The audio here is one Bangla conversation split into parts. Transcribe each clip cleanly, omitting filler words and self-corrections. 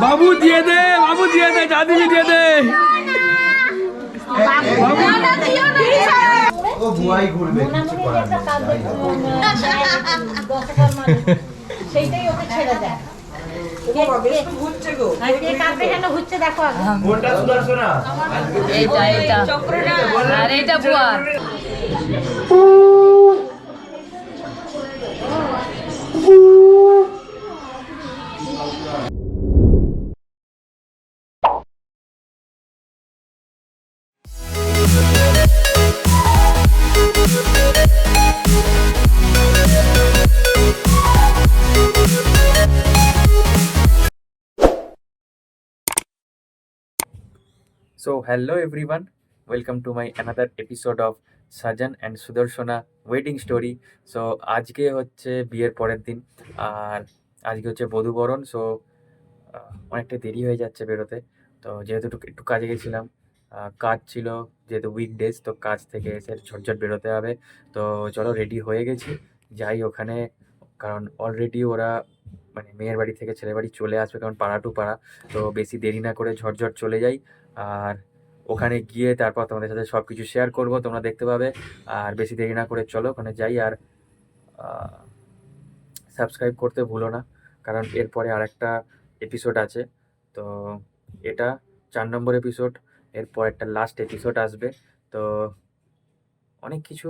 বাবু দিয়ে দে, বাবু দিয়ে দে, যা দিবি দিয়ে দে। ও বুয়াই ঘুরবে, কিছু করার নেই। সেইটাই ওকে ছেড়ে দেয়। কোনটা সুদর্শনা? এইটা আর এইটা বুয়া। So hello everyone, welcome to my another episode of Sajan and Sudarshana wedding story. So আজকে হচ্ছে বিয়ের পরের দিন আর আজকে হচ্ছে বধূবরণ। সো অনেকটা দেরি হয়ে যাচ্ছে বেরোতে। তো যেহেতু একটু কাজে গেছিলাম, কাজ ছিল যেহেতু উইকডেজ, তো কাজ থেকে এসে ঝটঝট বেরোতে হবে। তো চলো রেডি হয়ে গেছি, যাই ওখানে। কারণ অলরেডি ওরা মানে মেয়ের বাড়ি থেকে ছেলের বাড়ি চলে আসবে, কারণ পাড়া টু পাড়া। তো বেশি দেরি না করে ঝটঝট চলে যাই, আর ওখানে গিয়ে তারপর তোমাদের সাথে সব কিছু শেয়ার করবো, তোমরা দেখতে পাবে। আর বেশি দেরি না করে চলো ওখানে যাই। আর সাবস্ক্রাইব করতে ভুলো না, কারণ এরপরে আরেকটা এপিসোড আছে। তো এটা 4 নম্বর এপিসোড, এরপর একটা লাস্ট এপিসোড আসবে। তো অনেক কিছু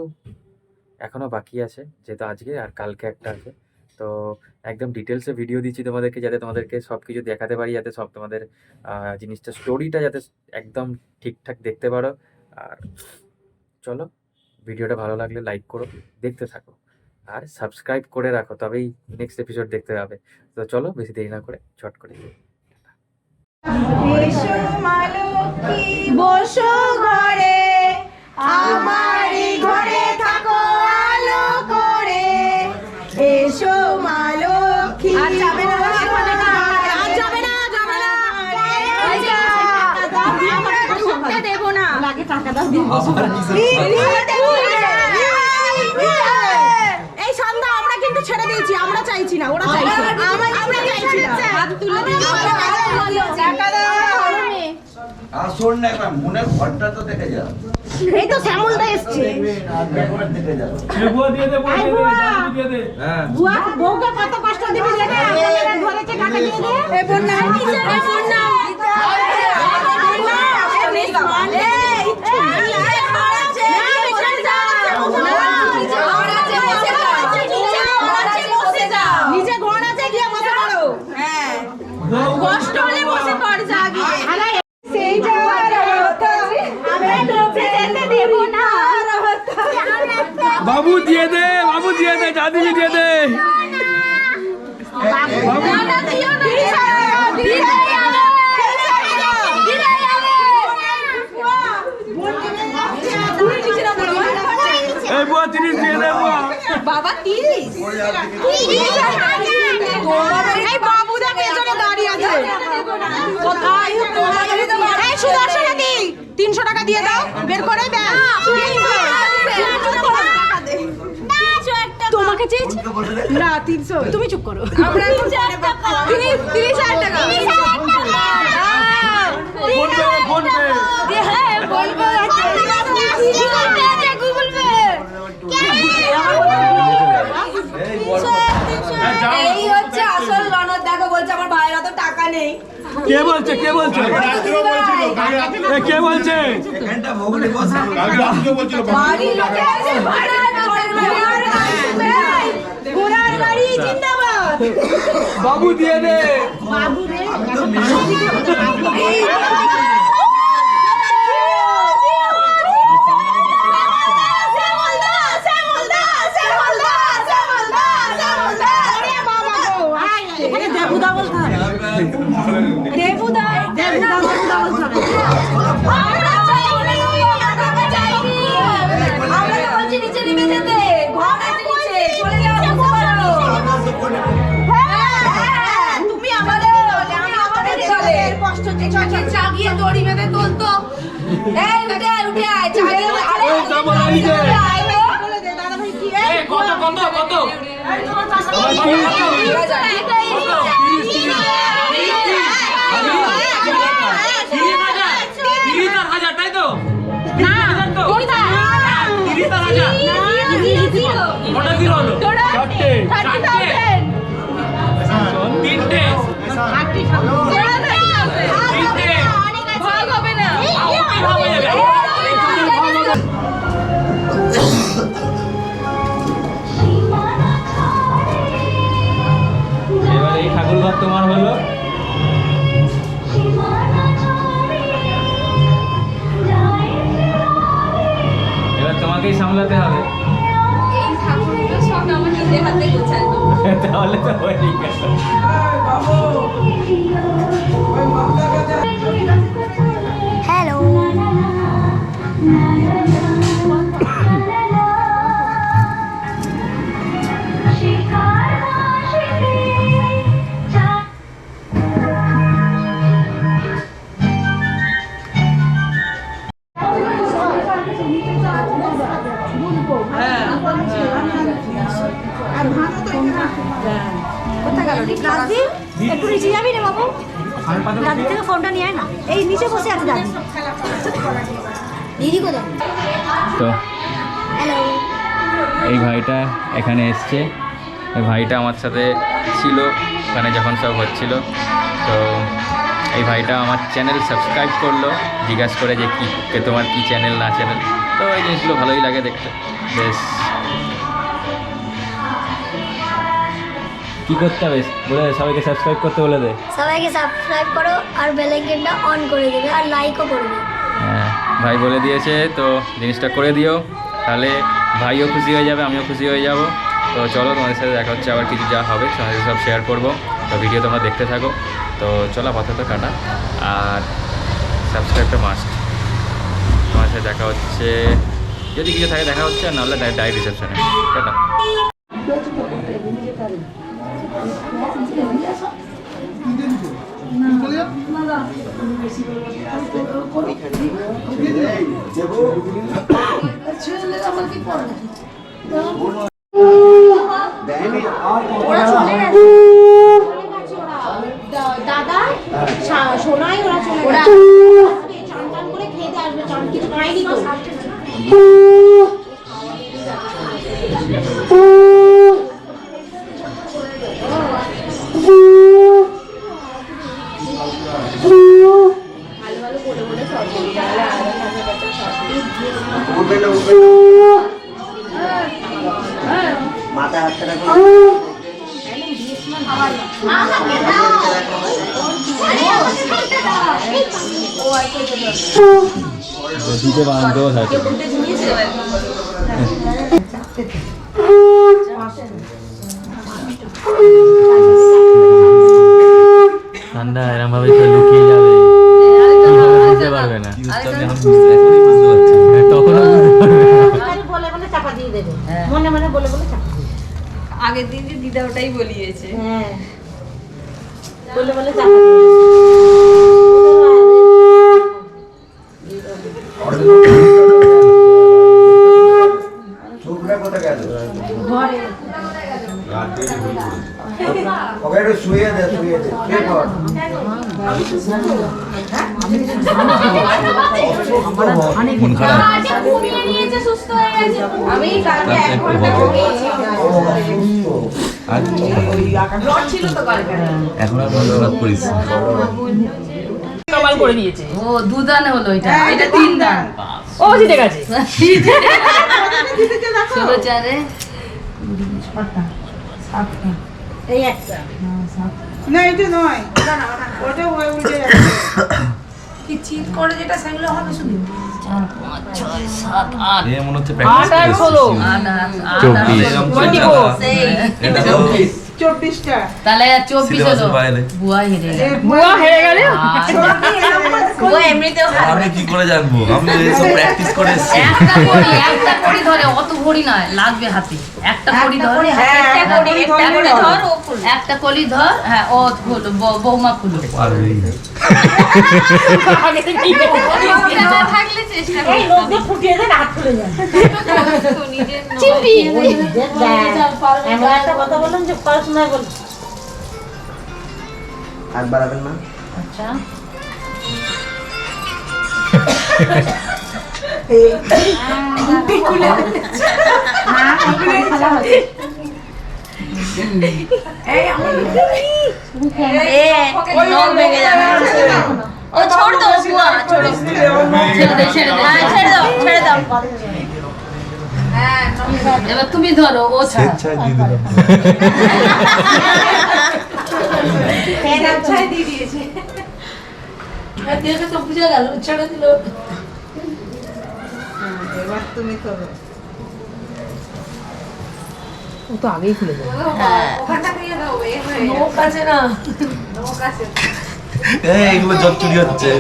এখনও বাকি আছে, যেহেতু আজকে আর কালকে একটা আছে। তো একদম ডিটেলসে ভিডিও দিচ্ছি তোমাদেরকে, যাতে তোমাদেরকে সব কিছু দেখাতে পারি, যাতে সব তোমাদের জিনিসটা স্টোরিটা যাতে একদম ঠিকঠাক দেখতে পারো। আর চলো, ভিডিওটা ভালো লাগলে লাইক করো, দেখতে থাকো আর সাবস্ক্রাইব করে রাখো, তবেই নেক্সট এপিসোড দেখতে পাবে। তো চলো বেশি দেরি না করে ঝট করে দিই। এসো মা লক্ষ্মী বসো ঘরে, আমারই ঘরে থাকো আলো করে। এসো মা লক্ষ্মী। আর যাবে না, আর যাবে না, যাবে না। আমরা দেব না, লাগে টাকা দাও, দিব। এই সন্ধ্যা আমরা কিন্তু ছেড়ে দিয়েছি, আমরা চাইছি না, ওরা চাইছে। আমরা চাইছি না, হাত তুলে দিই, টাকা দাও। আর শোন না, একবার মনের ঘরটা তো দেখে যা। এই তো শ্যামলদা এসছে। দেখে যা। বুয়া দিয়ে দে, বুয়া দিয়ে দে, যা দিবি দিয়ে দে। হ্যাঁ, বুয়া বউকে কত কষ্ট দিবি দেখে, আমাদের ঘরেতে টাকা দিয়ে দে। এ বন্যা, এ বন্যা। নিচে ঘর আছে, গিয়ে বসে পড়ো। হ্যাঁ, কষ্ট হলে বসে পড়, যা গিয়ে। সেই যাওয়ার কথা আমরা ডুবে যেতে দেব না। বাবু দিয়ে দে, বাবু দিয়ে দে, যা দিবি দিয়ে দে। এই বুয়া 30 দিয়ে দে বুয়া। বাবা 30? এই বাবুরা পেছনে দাঁড়িয়ে আছে কোথায়? এই সুদর্শনা দি 300 টাকা দিয়ে দাও, বের করে দাও। তোমাকে চেয়েছি না 300, তুমি চুপ করো। আমরা 30,000 টাকা। Phone pay. হ্যাঁ বলবো, গুগল পে। এই হচ্ছে আসল ননদ। দেখো বলছে আমার ভাইয়ের অত টাকা নেই। কে বলছে, কে বলছে, এ কে বলছে? এখানটা ভৌগোলিক বসে। বাড়ির লোকে আছে, ঘোড়ার গাড়ি জিন্দাবাদ। বাবু দিয়ে দে। বাবু রে, দেবুদা বলতে হবে, দেবুদা, দেবুদা বলতে হবে। আমরা তো বলছি নিচে নেমে যেতে, ঘর আছে নিচে, চলে যাও। তুমি আমাদের দলে, আমি আমাদের দলে। কষ্ট হচ্ছে, চাগিয়ে দড়ি বেঁধে তুলতো। এই উঠে আয়, উঠে আয়, চাগিয়ে। আরে এই যাবো না, এই যে। বলে দে দাদা ভাই কি? এই কত কত কত তাই তো কটা কিলো হলো? চারটে তিনটে ভাগ হবে না। এবার এই ঠাকুর ঘর তোমার হলো। এবার তোমাকেই সামলাতে হবে। এই ঠাকুরগুলো সব আমার নিজের হাতে গোছানো। তাহলে তো হয়ে গেল। হ্যালো কোথায় গেল দাদি? একটু নিচে যাবি রে বাবু? দাদি থেকে ফোনটা নিয়ে আয় না। এই নিচে বসে আছে দাদি। দিদি কোথায়? তো হ্যালো এই ভাইটা এখানে এসছে। এই ভাইটা আমার সাথে ছিল ওখানে যখন সব হচ্ছিল। তো এই ভাইটা আমার চ্যানেল সাবস্ক্রাইব করলো, জিজ্ঞাসা করে যে কী তোমার কী চ্যানেল না চ্যানেল। তো এই জিনিসগুলো ভালোই লাগে দেখতে। বেশ কী করতে হবে বলে দে, সবাইকে সাবস্ক্রাইব করতে বলে দে। সবাইকে সাবস্ক্রাইব করো আর বেল আইকনটা অন করে দেবে আর লাইকও করে দেবে। হ্যাঁ ভাই বলে দিয়েছে, তো জিনিসটা করে দিও, তাহলে ভাইও খুশি হয়ে যাবে, আমিও খুশি হয়ে যাব। তো চলো তোমাদের সাথে দেখা হচ্ছে আবার কিছু যা হবে তোমাদের সব শেয়ার করবো। তো ভিডিও তোমরা দেখতে থাকো। তো চলো আপাতত টাটা, আর সাবস্ক্রাইবটা মাস্ট। তোমার সাথে দেখা হচ্ছে যদি কিছু থাকে দেখা হচ্ছে, আর নাহলে ডাইরেক্ট রিসেপশনে। টাটা। দাদা সোনাই ওরা চলে চান টান করে খেতে আসবে, চান কিছু খাইনি তো। মাথা হাতটা রাখো। ঠান্ডা এরম ভাবে লুকিয়ে যাবে, বুঝতে পারবে না তখন বলে বলে চাপা দিয়ে দেবে, মনে মনে বলে বলে চাপা। আগের দিন যে দিদা ওটাই বলিয়েছে। হ্যাঁ বলে বলে চাপা দিয়ে দেবে। ছোকরা কোথায় গেল? ঘরে ওকে একটু শুয়ে দে, শুয়ে দে। কে কর? আমি কালকে 1 ঘন্টা ঘুমিয়েছি। জ্বর ছিল তো কালকে। এখন আর বন্ধ করিস কমাল করে দিয়েছে। ও 2 দান হলো এটা, এটা 3 দান। ও জিতে গেছে। চলো চারে এই একটা না এটা নয়, ওটা হয়ে উল্টে যাচ্ছে। কি চিট করে যেটা সেগুলো হবে শুধু 4 5 6 7 8 এ মনে হচ্ছে 8 আর 16 24টা তাহলে 24 হলো। বুয়া হেরে গেল। ও এমনিতেও আমি কি করে জানবো? আমি এইসব প্র্যাকটিস করে এসেছি। একটা কড়ি ধরে, অত ভরি নয়, লাগবে হাতে। একটা কড়ি ধর, একটা কলি ধর, হ্যাঁ ও হলো বৌমা খুলবে। পারবেই না। থাকলে চেষ্টা এই লোকদের ফুটিয়ে দেন হাত খুলে যায় এমন একটা কথা বললাম যে পড়াশোনায় বল হাত বাড়াবেন না। আচ্ছা ও ছোড় দাও বুয়া, ছোড়ো, ছেড়ে দাও এবার তুমি ধরো, ও ছাড়া স্বেচ্ছায় দিয়ে দিলাম। দেখে তো বুঝে গেল, ছেড়ে দিল। ও তো আগেই খুলে যাবে। নখ আছে না, এই, এগুলো জট চুরি হচ্ছে।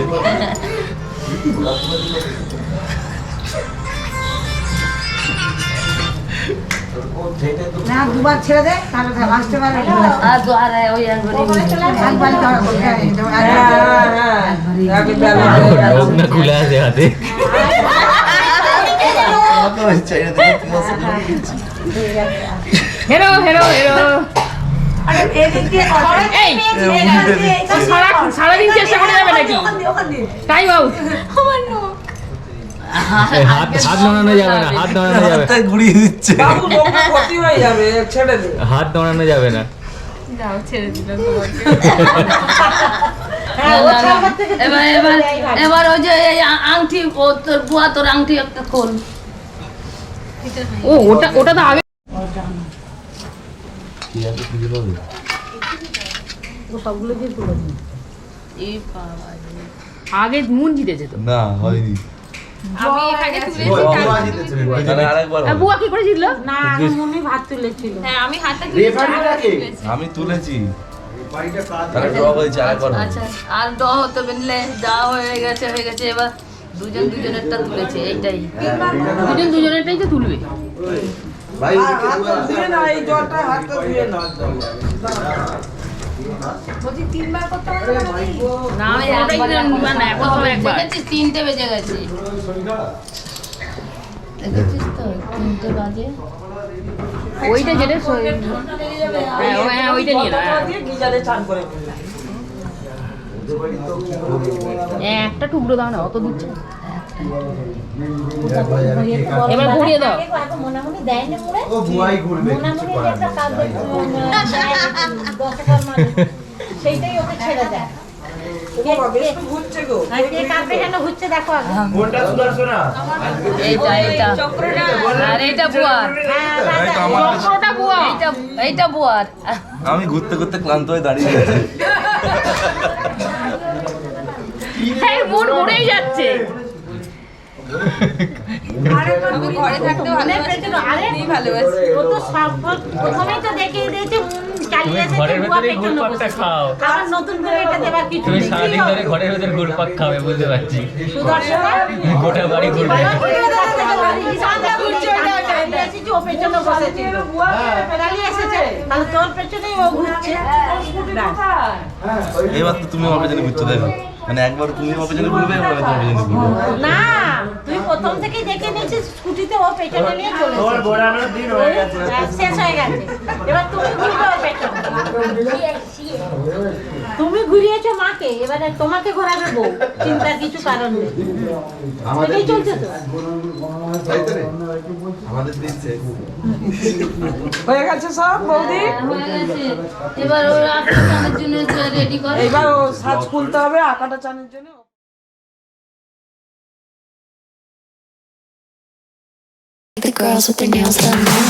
না দুবার ছেড়ে দে তাহলে লাস্টে বার আর আর ওই একবারই একবার লোক না খুলে আছে হাতে। আমাকে ওই চাইনা থেকে কি আছে জানি কিছু। হেরো সারাদিন চেষ্টা করে যাবে নাকি? Time out. হাত নাড়ানো যাবে না, হাত নাড়ানো যাবে, হাতটা ঘুরিয়ে দিচ্ছে। হাত নাড়ানো যাবে না। এবার ওই যে এই আংটি, ও তোর বুয়া তোর আংটি একটা খোল। ও ওটা তো আগে কি আছে খুঁজে পাবে? আগে মন জিতেছে তো। না, হয়নি। আমি এখানে তুলেছি। তাহলে আরেকবার হবে। বুয়া কি করে জিতলো? না মনে ভাত তুলেছিল হ্যাঁ আমি হাতটা আমি তুলেছি। তাহলে ড্র হয়েছে, আরেকবার হবে। আচ্ছা আর ড হতে বেনলে যা হয়ে গেছে এবার দুজনেরটা তুলেছে, এইটাই দুজনেরটাই তো তুলবে। ভাই না আমি একবার না প্রথমে একবার দেখেছিস 3টে বেজে গেছে, দেখেছিস তো 3টে বাজে। ওইটা যেটা হ্যাঁ ওইটা নিয়ে না, একটা টুকরো দাও না, অত দিচ্ছে। এবার ঘুরিয়ে দাও। মনে মনে দেয় না মুড়ে ও বুয়াই ঘুরবে মনে মনে যে একটা কাজ সেইটাই ওকে ছেড়ে দেয় কে কাঁদবে কেন ঘুরছে দেখো আগে কোনটা সুদর্শনা? এইটা আর এইটা বুয়ার, চক্রটা বুয়া, এইটা বুয়ার। আমি ঘুরতে ঘুরতে ক্লান্ত হয়ে দাঁড়িয়ে গেছি। এই মন ঘুরেই যাচ্ছে। আমি ঘরে থাকতে ভালোবাসি ও তো সব প্রথমেই তো দেখিয়ে দিয়েছে চালিয়েছে ঘরের ভেতরেই ঘুরপাকটা খাও। আবার নতুন করে এটা দেবার কিছু তুমি নেই সারাদিন ধরে ঘরের ভেতরে ঘুরপাক খাবে, বুঝতে পারছি। সুদর্শনা গোটা বাড়ি ঘুরবে। তাহলে তোর পেছনেই ও ঘুরছে। এবার তো তুমি আমার পেছনে ঘুরছো, দেখো। মানে একবার তুমি আমার পেছনে ঘুরবে, একবার আমি তোমার পেছনে ঘুরবো। না তুই প্রথম থেকেই দেখে নিয়েছিস স্কুটিতে ও পেছনে নিয়ে চলে তোর বোড়ানোর দিন হয়ে গেছে। শেষ হয়ে গেছে, এবার তুমি ঘুরবে ওর পেছনে। তুমি ঘুরিয়েছো মাকে, এবারে তোমাকে ঘোরাবে বউ, চিন্তার কিছু কারণ নেই। এটাই চলছে তো। তাই তো রে? আমাদের দিচ্ছে। হয়ে গেছে সব বৌদি। হয়ে গেছে, এবার ওর আটার জন্য রেডি করে। এবার ও সাজ খুলতে হবে আকাটা চানের জন্য। The girls with their nails done now.